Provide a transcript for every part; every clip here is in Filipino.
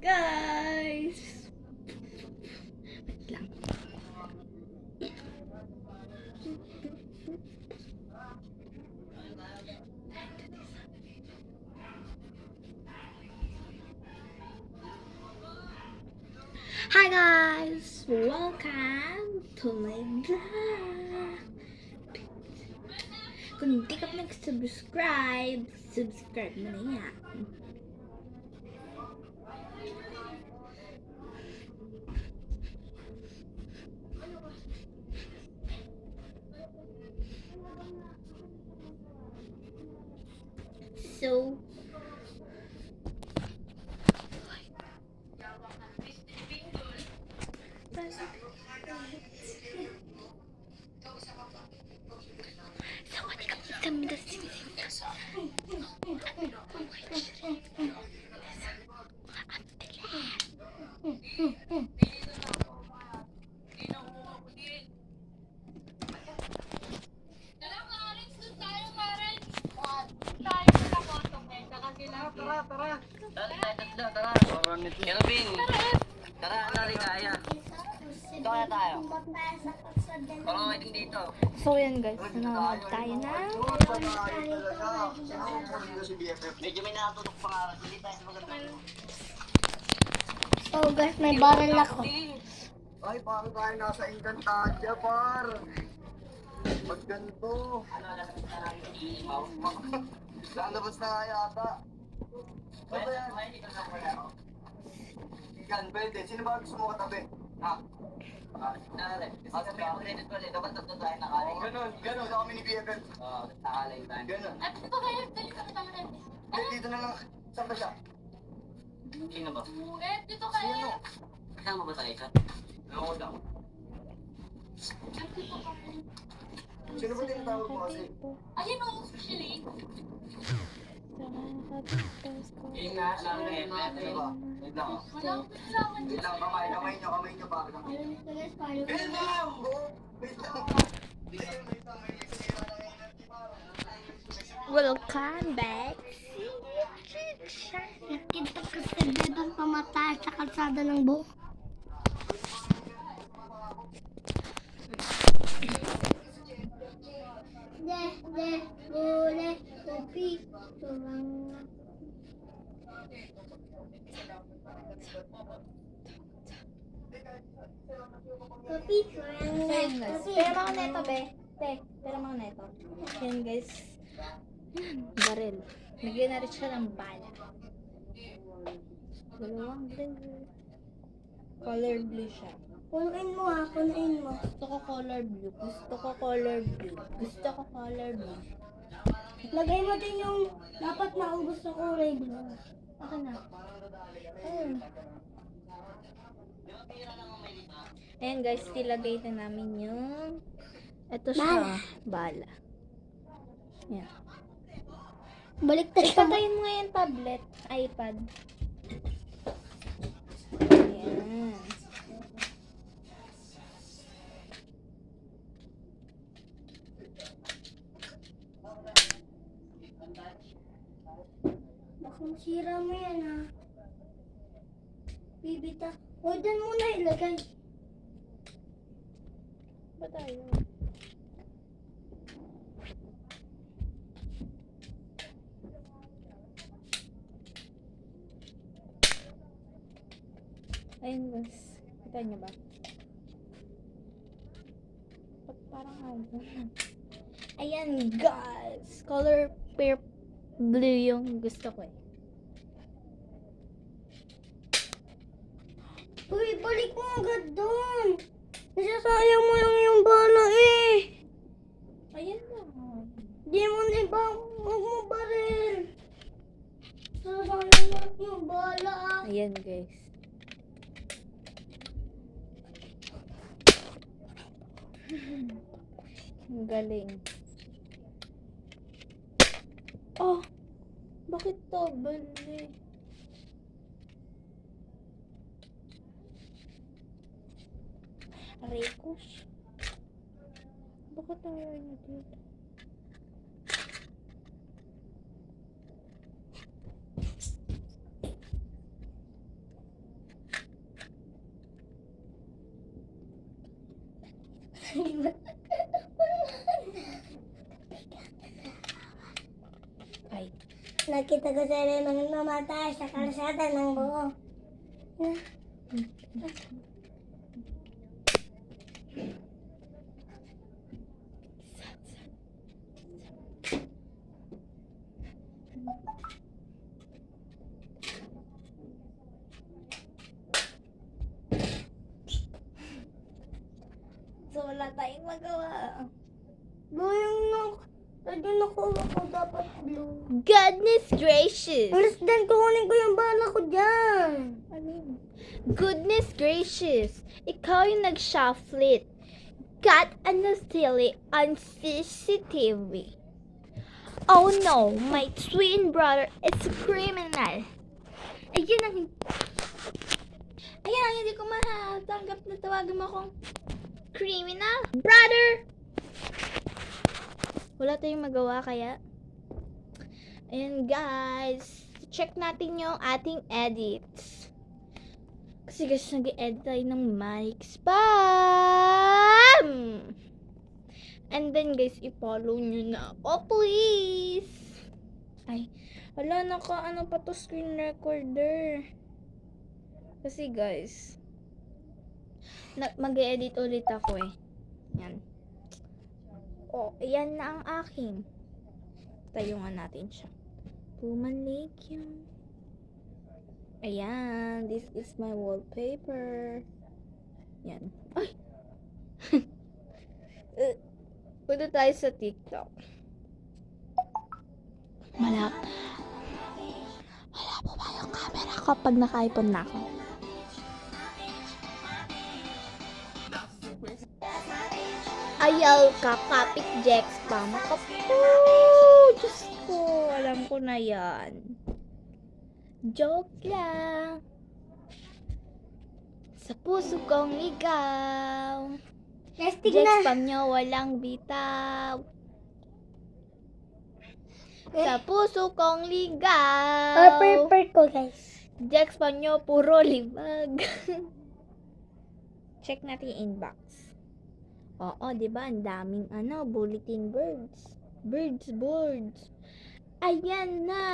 guys! Wait lang. Hi guys! Welcome to my vlog! Kung hindi ka pa nag-subscribe, subscribe mo na yan. So, kami kasi Tara, naligaya. Ito kaya tayo. Oo, din dito. So yan guys, nanonood tayo na. Medyo may nakatutok pa nga. Hindi tayo sa maganda. So guys, may barrel ako. Ay, bakit tayo nasa Encantadia, par? Pag ganito. Lalabas na nga yata. Ano ba yan? Yan, pwede. Sino ba gusto mo katabi? Ha? Dapat tatlo tayo nakaling. Ganon sa kami ni BFF. Oo, nakaling tayo. Ganon. At ito kayo, dito na kami. Dito na lang. Saan ba siya? Sino ba? Dito kayo. Sino? Kasama ba tayo isa? Ako daw. Sino ba tinatawag mo kasi? Ayun o, actually. Yung nasa rin. Ano ba? Wait lang. Wala akong kasama Wait lang, kamay nyo, bakit lang? Wait lang! Wait lang. Welcome back. Nakita ko sa bebang pamatay sa kalsada ng buhok. Ule, kopi, tulang. Kopi, tulang. So yan guys, pera mga neto be. Pera mga neto. Yan guys. Baril. Nagyan na rin siya ng bala. Dalawang blue. Color blue siya. Punuin mo ha, punuin mo. Gusto ko color blue. Gusto ko color blue. Gusto ko color blue. Lagay mo din yung dapat maubos na kulay blue. Ako na. Ayun. Ayan guys, tilagay na namin yung ito siya. Bala. Ayan. Baliktad ka ba? Patayin mo nga yung tablet. iPad. Ayan. Baka masira mo yan ha. Bibita. O, dyan muna ilagay. Ba tayo? Ayun guys. Kita niyo ba? Ba't parang ano? Ayan guys. Color pair blue yung gusto ko eh. Uy, balik mo agad doon. Nasasayang mo lang yung bala eh. Ayan na. Di mo na ibang huwag mo baril. Nasasayang mo lang yung bala. Ayan guys. Ang galing. Oh! Bakit to? Bali. Rekos. Bakit tayo na dito? Ay, Nakita ko sa rin mga namatay sa kalsada ng buo. so wala tayong magawa. Blue yung nakuha ko dapat blue. Goodness gracious! Alas din, kukunin ko yung bala ko dyan. Goodness gracious! Ikaw yung nag-shuffle. Got a silly on CCTV. Oh no, my twin brother is a criminal. Ayun ang hindi ko matanggap na tawagan mo akong criminal. Brother! Wala tayong magawa kaya. Ayan guys, check natin yung ating edits. Kasi guys, nag-edit tayo ng mic spam! And then guys, i-follow nyo na ako please! Ay, wala ano pa to screen recorder. Kasi guys, mag-edit ulit ako eh. Yan. Oh, ayan na ang akin. Tayungan natin siya. Bumalik yun. Ayan, this is my wallpaper. Yan. Ay! Punta tayo sa TikTok. Wala po ba yung camera ko pag naka-iPhone na ako? Ayaw ka, kapit Jex pa. Makapo! Diyos ko, alam ko na yan. Joke lang. Sa puso kong ikaw. Plastic Jex na. spam nyo, walang bitaw. Sa puso kong ligaw. Paper ko guys. Jex spam nyo, puro libag. Check natin yung inbox. Oo, diba? Ang daming bulletin boards. Boards. Ayan na.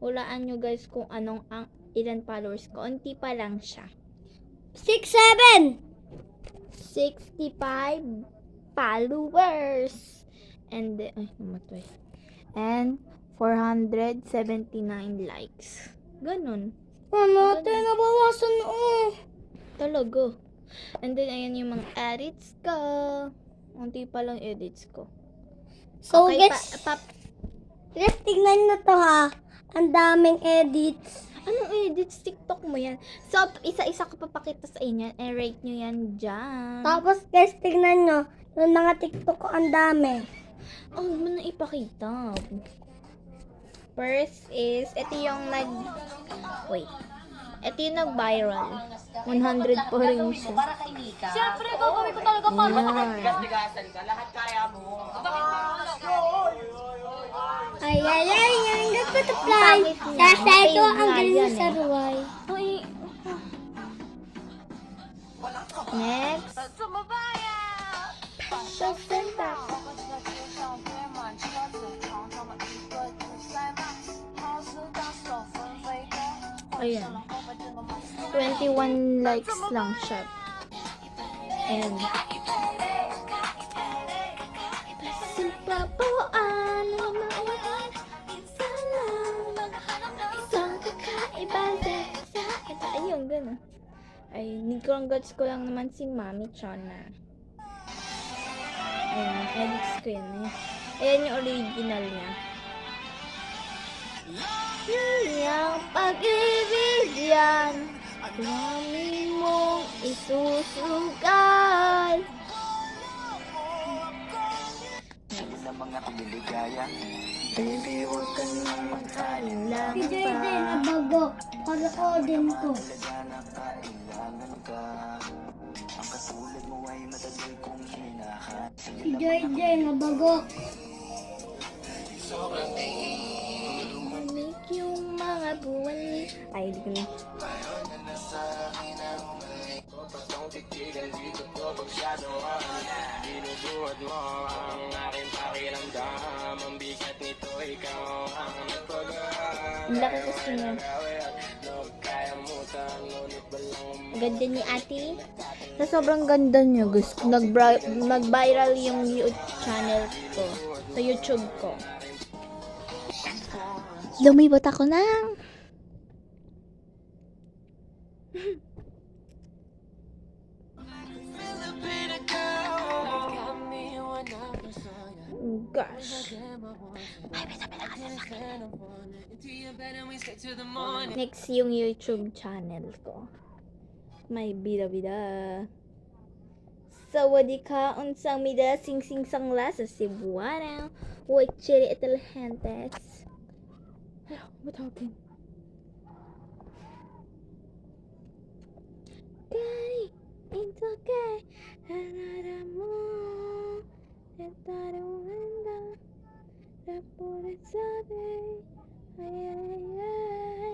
Hulaan nyo guys kung anong ilan followers ko. Unti pa lang siya. 6, 7. 65 followers. And ay, namatay. And 479 likes. Ganun. Ano, tayo nabawasan na Talaga. And then, ayan yung mga edits ko. Unti pa lang edits ko. So Okay, guys, guys, tignan nyo to ha. Ang daming edits. Anong edits? TikTok mo yan. So, isa-isa ko papakita sa inyo. And rate nyo yan dyan. Tapos guys, tignan nyo. Yung mga TikTok ko, ang dami. Oh, mo na ipakita. First is, ito yung ito yung nag-viral. 100 pa rin siya. Siyempre, gagawin ko talaga para Tigasan ka, lahat kaya mo. Ay, yung good butterfly. Sasay ko ang galing sa ruway. Ay. Next. Placenta. Ayan. 21 likes lang siya. And simpa po ano maulan sana isang kakaiba sa ito. Ayun, gano'n. Ay, congrats ko lang naman si Mami Chona. Ayan, edits ko yan eh. Ayan yung original niya. Yung pag-ibig yan, dami mong isusugal. Sa mga pagbiligaya, Baby, huwag ka nang mag-alala Si Jordan, nabago. Pag-odin ko. kailangan ka. Ang katulad mo ay matagal kong hinahanap. Si Jordan, nabago. Make yung mga buwan. Ay, hindi ko na. siksikan dito to pagsyadong binubuhat mo ang aking pakiramdam. Ang bigat nito, ikaw ang nagpagaan. Ang laki gusto niya. Ganda ni ate. Sa sobrang ganda niya, guys. Nag-viral yung YouTube channel ko. Sa YouTube ko. Lumibot ako ng gosh. Next yung YouTube channel ko. May bida-bida. Sawadika, unsang mida, sing-sing sangla sa Cebuana. Huwag chili italhentes. Ay, what happened? Okay, it's okay. Harara mo. Tentara wenda. Rapore sabe. Ay, ay, ay.